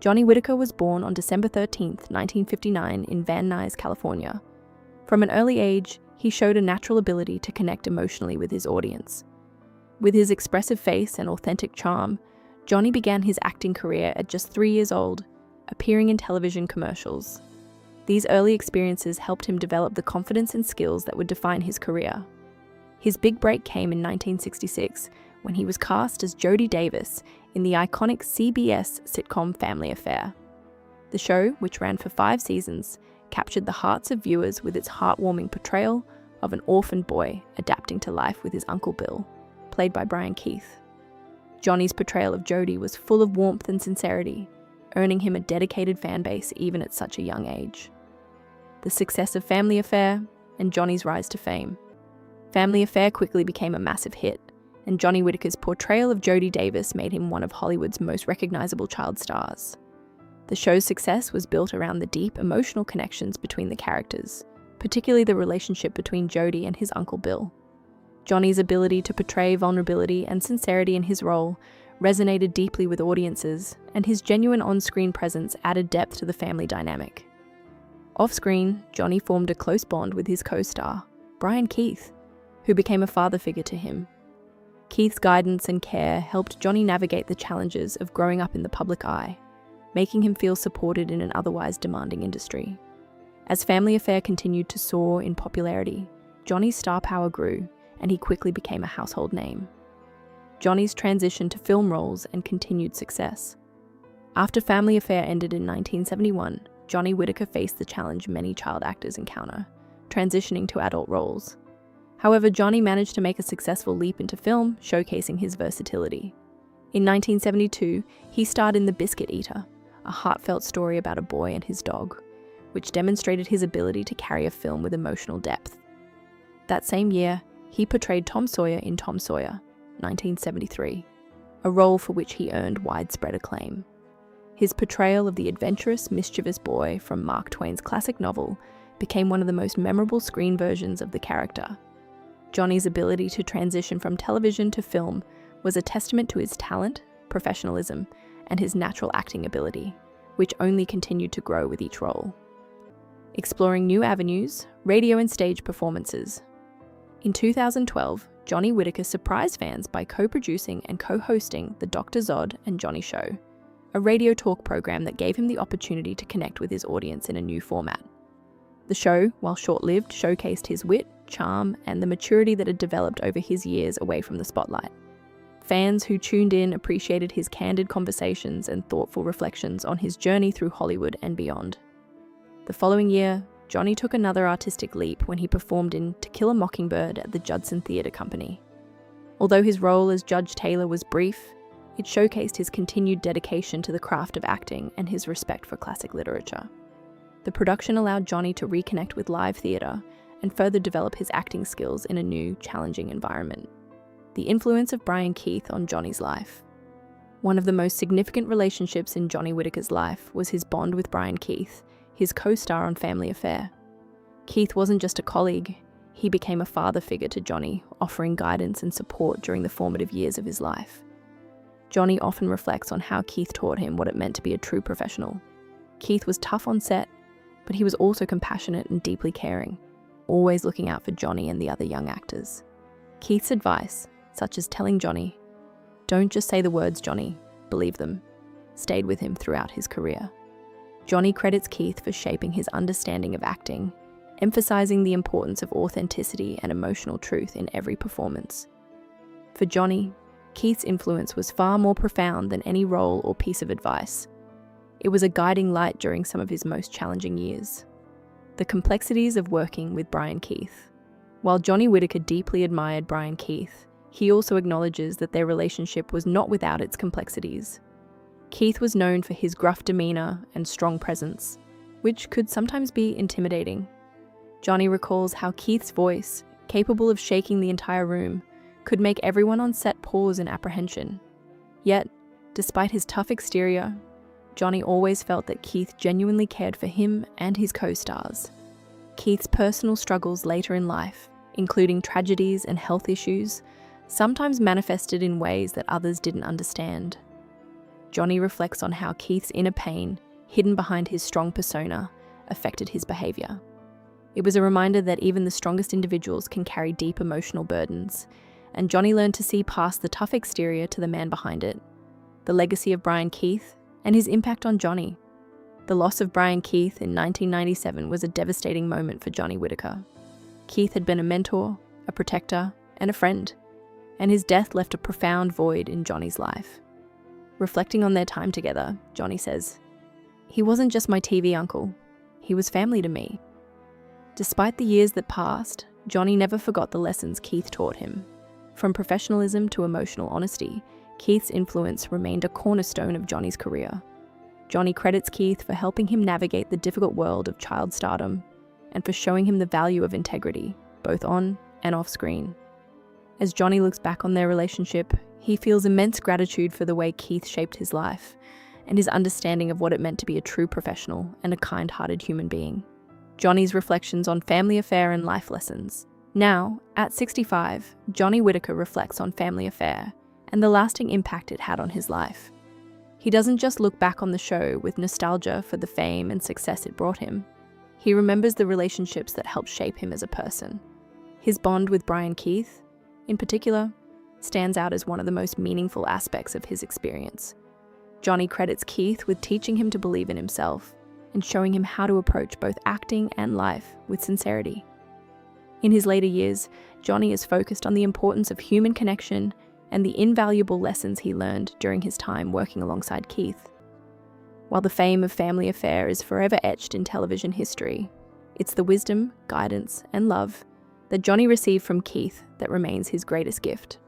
Johnny Whitaker was born on December 13, 1959 in Van Nuys, California. From an early age, he showed a natural ability to connect emotionally with his audience. With his expressive face and authentic charm, Johnny began his acting career at just 3 years old, appearing in television commercials. These early experiences helped him develop the confidence and skills that would define his career. His big break came in 1966 when he was cast as Jody Davis in the iconic CBS sitcom Family Affair. The show, which ran for 5 seasons, captured the hearts of viewers with its heartwarming portrayal of an orphaned boy adapting to life with his Uncle Bill, played by Brian Keith. Johnny's portrayal of Jody was full of warmth and sincerity, earning him a dedicated fan base even at such a young age. The success of Family Affair and Johnny's rise to fame. Family Affair quickly became a massive hit, and Johnny Whitaker's portrayal of Jody Davis made him one of Hollywood's most recognizable child stars. The show's success was built around the deep emotional connections between the characters, particularly the relationship between Jody and his Uncle Bill. Johnny's ability to portray vulnerability and sincerity in his role resonated deeply with audiences, and his genuine on-screen presence added depth to the family dynamic. Off-screen, Johnny formed a close bond with his co-star, Brian Keith, who became a father figure to him. Keith's guidance and care helped Johnny navigate the challenges of growing up in the public eye, making him feel supported in an otherwise demanding industry. As Family Affair continued to soar in popularity, Johnny's star power grew, and he quickly became a household name. Johnny's transition to film roles and continued success. After Family Affair ended in 1971, Johnny Whitaker faced the challenge many child actors encounter, transitioning to adult roles. However, Johnny managed to make a successful leap into film, showcasing his versatility. In 1972, he starred in The Biscuit Eater, a heartfelt story about a boy and his dog, which demonstrated his ability to carry a film with emotional depth. That same year, he portrayed Tom Sawyer in Tom Sawyer, 1973, a role for which he earned widespread acclaim. His portrayal of the adventurous, mischievous boy from Mark Twain's classic novel became one of the most memorable screen versions of the character. Johnny's ability to transition from television to film was a testament to his talent, professionalism, and his natural acting ability, which only continued to grow with each role. Exploring new avenues, radio and stage performances. In 2012, Johnny Whitaker surprised fans by co-producing and co-hosting The Dr. Zod and Johnny Show, a radio talk program that gave him the opportunity to connect with his audience in a new format. The show, while short-lived, showcased his wit, charm, and the maturity that had developed over his years away from the spotlight. Fans who tuned in appreciated his candid conversations and thoughtful reflections on his journey through Hollywood and beyond. The following year, Johnny took another artistic leap when he performed in To Kill a Mockingbird at the Judson Theatre Company. Although his role as Judge Taylor was brief, it showcased his continued dedication to the craft of acting and his respect for classic literature. The production allowed Johnny to reconnect with live theatre and further develop his acting skills in a new, challenging environment. The influence of Brian Keith on Johnny's life. One of the most significant relationships in Johnny Whitaker's life was his bond with Brian Keith, his co-star on Family Affair. Keith wasn't just a colleague, he became a father figure to Johnny, offering guidance and support during the formative years of his life. Johnny often reflects on how Keith taught him what it meant to be a true professional. Keith was tough on set, but he was also compassionate and deeply caring, always looking out for Johnny and the other young actors. Keith's advice, such as telling Johnny, "Don't just say the words, Johnny, believe them," stayed with him throughout his career. Johnny credits Keith for shaping his understanding of acting, emphasizing the importance of authenticity and emotional truth in every performance. For Johnny, Keith's influence was far more profound than any role or piece of advice. It was a guiding light during some of his most challenging years. The complexities of working with Brian Keith. While Johnny Whitaker deeply admired Brian Keith, he also acknowledges that their relationship was not without its complexities. Keith was known for his gruff demeanor and strong presence, which could sometimes be intimidating. Johnny recalls how Keith's voice, capable of shaking the entire room, could make everyone on set pause in apprehension. Yet, despite his tough exterior, Johnny always felt that Keith genuinely cared for him and his co-stars. Keith's personal struggles later in life, including tragedies and health issues, sometimes manifested in ways that others didn't understand. Johnny reflects on how Keith's inner pain, hidden behind his strong persona, affected his behavior. It was a reminder that even the strongest individuals can carry deep emotional burdens, and Johnny learned to see past the tough exterior to the man behind it. The legacy of Brian Keith and his impact on Johnny. The loss of Brian Keith in 1997 was a devastating moment for Johnny Whitaker. Keith had been a mentor, a protector, and a friend, and his death left a profound void in Johnny's life. Reflecting on their time together, Johnny says, "He wasn't just my TV uncle, he was family to me." Despite the years that passed, Johnny never forgot the lessons Keith taught him. From professionalism to emotional honesty, Keith's influence remained a cornerstone of Johnny's career. Johnny credits Keith for helping him navigate the difficult world of child stardom and for showing him the value of integrity, both on and off screen. As Johnny looks back on their relationship, he feels immense gratitude for the way Keith shaped his life and his understanding of what it meant to be a true professional and a kind-hearted human being. Johnny's reflections on family affair and life lessons. Now, at 65, Johnny Whitaker reflects on Family Affair and the lasting impact it had on his life. He doesn't just look back on the show with nostalgia for the fame and success it brought him. He remembers the relationships that helped shape him as a person. His bond with Brian Keith, in particular, stands out as one of the most meaningful aspects of his experience. Johnny credits Keith with teaching him to believe in himself and showing him how to approach both acting and life with sincerity. In his later years, Johnny is focused on the importance of human connection and the invaluable lessons he learned during his time working alongside Keith. While the fame of Family Affair is forever etched in television history, it's the wisdom, guidance, and love that Johnny received from Keith that remains his greatest gift.